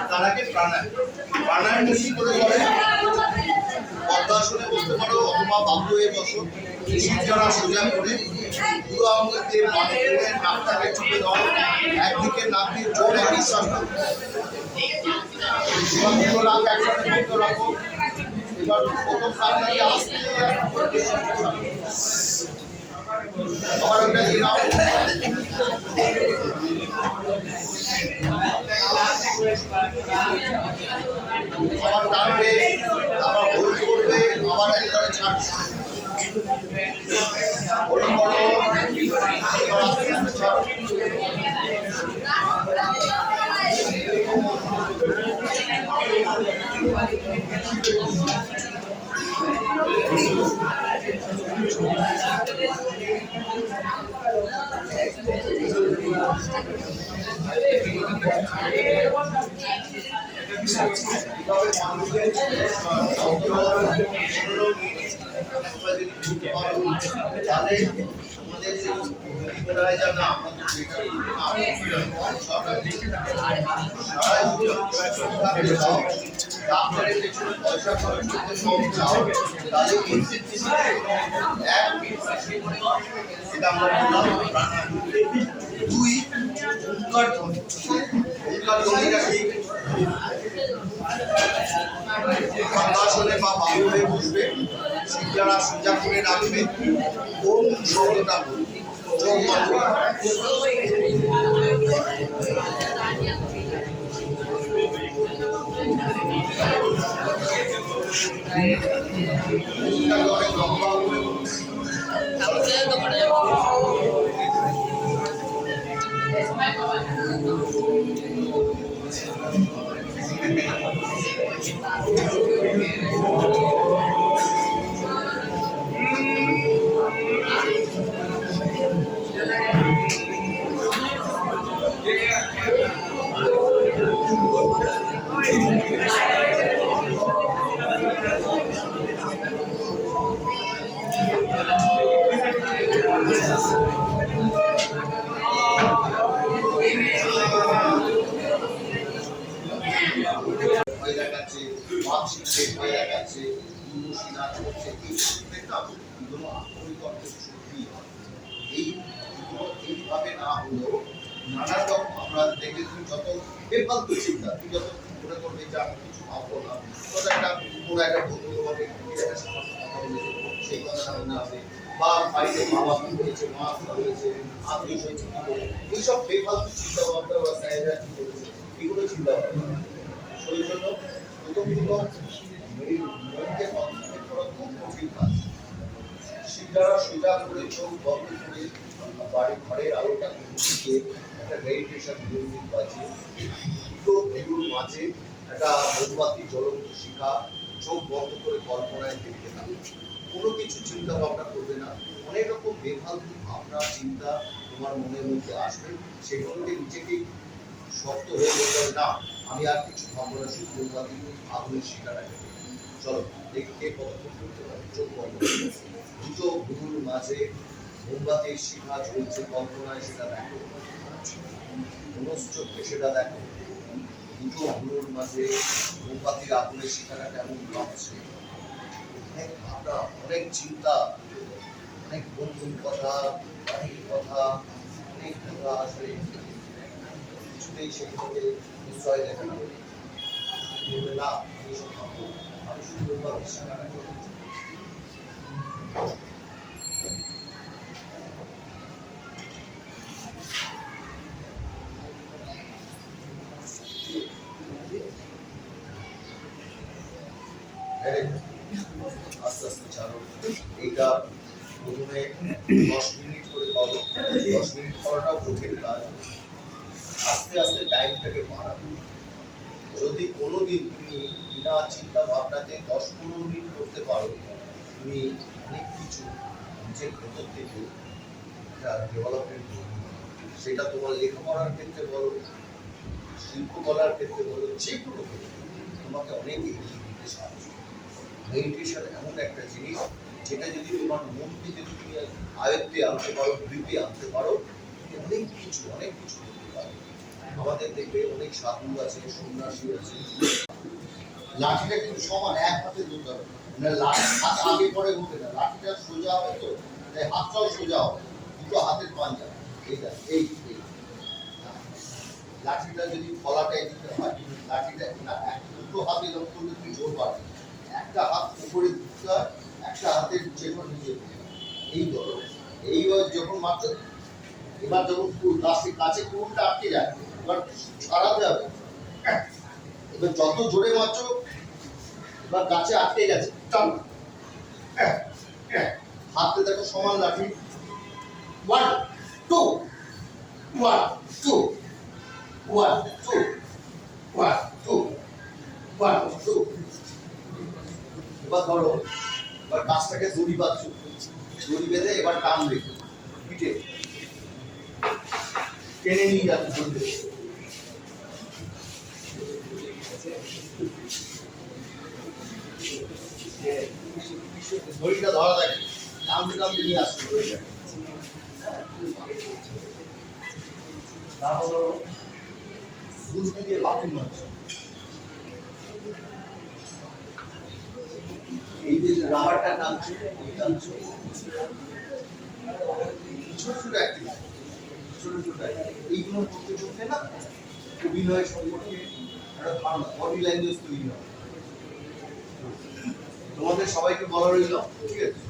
তারাকে প্রাণায়াম বেশি করে করে পদ্মাসনে বসতে পারো অথবা বাবু হয়ে বসো, যারা সোজা করে পুরো আমাদের যে নাকটাকে চুপে দাও, একদিকে নাক দিয়ে জোরে নিঃশ্বাস করো, নাক একসাথে বন্ধ রাখো। এবার প্রথম কাজটাকে আস্তে আবার ওটা দিয়ে নাও, আবার টানবে, আবার ভুল করবে, আবার একবারে ছাড়ছে, বড় বড় ছাড়ো। বসবে, যারা সোজা করে রাখবে, ওম শব্দটা অনেক লম্বা এইভাবে না হলেও নানা রকম আমরা দেখেছি যত বেফালতু চিন্তা, তুই যত মনে করবে যে আমি কিছু ভাববো না, তত একটা পুরো একটা বন্ধু হবে, সেই কথা না হবে, বা বাড়িতে মা বাবা হয়েছে, মা হয়েছে, আত্মীয় স্বজন এইসব বেফালতু চিন্তা ভাবনা বা স্যারেরা কি করেছে এগুলো চিন্তা ভাবনা। সেই জন্য প্রথমত মনকে কনসেন্ট্রেট করা খুব কঠিন কাজ। শিরদাঁড়া সোজা করে চোখ বন্ধ করে বাড়ির ঘরের আলোটা দিয়ে একটা মেডিটেশন মিউজিক বাজিয়ে দুটো ভেলুর মাঝে একটা মোমবাতি জ্বলন্ত শিখা, চোখ বন্ধ করে কল্পনায় দেখতে থাকবে, কোনো কিছু চিন্তা ভাবনা করবে না। অনেক রকম বেফালতু ভাবনা চিন্তা তোমার মনের মধ্যে আসবে, সেগুলোকে নিজেকেই শক্ত হয়ে বলতে হবে না আমি আর কিছু ভাববো না, শুধু মোমবাতি আগুনের শিখাটাকে। চলো দেখতে কতক্ষণ করতে পারি, চোখ বন্ধ দুটো ভুলুর মাঝে মোমবাতির শিখা জ্বলছে, কল্পনায় সেটা দেখো, মনশ্চক্ষে সেটা দেখো, দুটো ভুলুর মাঝে মোমবাতির আগুনের শিখাটা কেমন লাগছে, অনেক ভাবনা, অনেক চিন্তা, অনেক বন্ধুর কথা, বাড়ির কথা, অনেক কথা আসলে কিছুতেই সেগুলোকে নিশ্চয় দেখা না না এইসব ভাবো, আমি শুধু মোমবাতির শিখাটা আস্তে আস্তে ছাড়ো। এইটা প্রথমে 10 মিনিট করে করো, 10 মিনিট করাটাও কঠিন কাজ, আস্তে আস্তে টাইমটাকে বাড়াবো। যদি কোনোদিন তুমি বিনা চিন্তা ভাবনাতে 10-15 মিনিট করতে পারো, তুমি অনেক কিছু নিজের ভেতর থেকে একটা ডেভেলপমেন্ট, সেটা তোমার লেখাপড়ার ক্ষেত্রে বলো, শিল্পকলার ক্ষেত্রে বলো, যে কোনো ক্ষেত্রে তোমাকে অনেক এগিয়ে দিতে সাহায্য করে। মেডিটেশন এমন একটা জিনিস যেটা যদি তোমার মন থেকে তুমি আয়ত্তে আনতে পারো, গ্রিপে আনতে পারো, অনেক কিছু করতে পারো। আমাদের দেখবে অনেক সাধু আছে, সন্ন্যাসী আছে, লাঠিটা কিন্তু সমান এক হাতে ধরতে হবে, মানে লাঠি হাত আগে পরে উঠবে না, লাঠিটা সোজা হবে তো, তাই হাতটাও সোজা হবে, দুটো হাতের পাঞ্জা, এইটা এই লাঠিটা যদি ফলাটাই দিতে হয়, লাঠিটা না দুটো হাতে যখন করলে তুমি জোর পাবে, একটা হাত উপরে দিতে হয়, একটা হাতের চেপর নিচে এই ধরো, এই যখন মাত্র এবার যখন লাস্টে কাছে কোনটা আটকে যায়, এবার ছাড়াতে হবে, এবার যত জোরে মারছো এবার গাছে আটকে গেছে, টান, হাতে দেখো সমান লাঠি, 1 2 1 2 1 2 1 2 1 2। এবার ধরো, এবার গাছটাকে দড়ি বাঁধছো, দড়ি বেঁধে এবার টান রেখে পিঠে টেনে নিয়ে যাচ্ছে দড়ি, দড়িটা ধরা থাকে, টানতে টানতে নিয়ে আসছে দড়িটা। তারপর দুধ দিয়ে লাঠি মারছে, এই যে রাবারটা টানছে, ছোট ছোট অ্যাক্টিভিটি, এইগুলো করতে করতে না অভিনয় সম্পর্কে একটা ধারণা, বডি ল্যাঙ্গুয়েজ তৈরি হয়। তোমাদের সবাইকে বলা রইল, ঠিক আছে?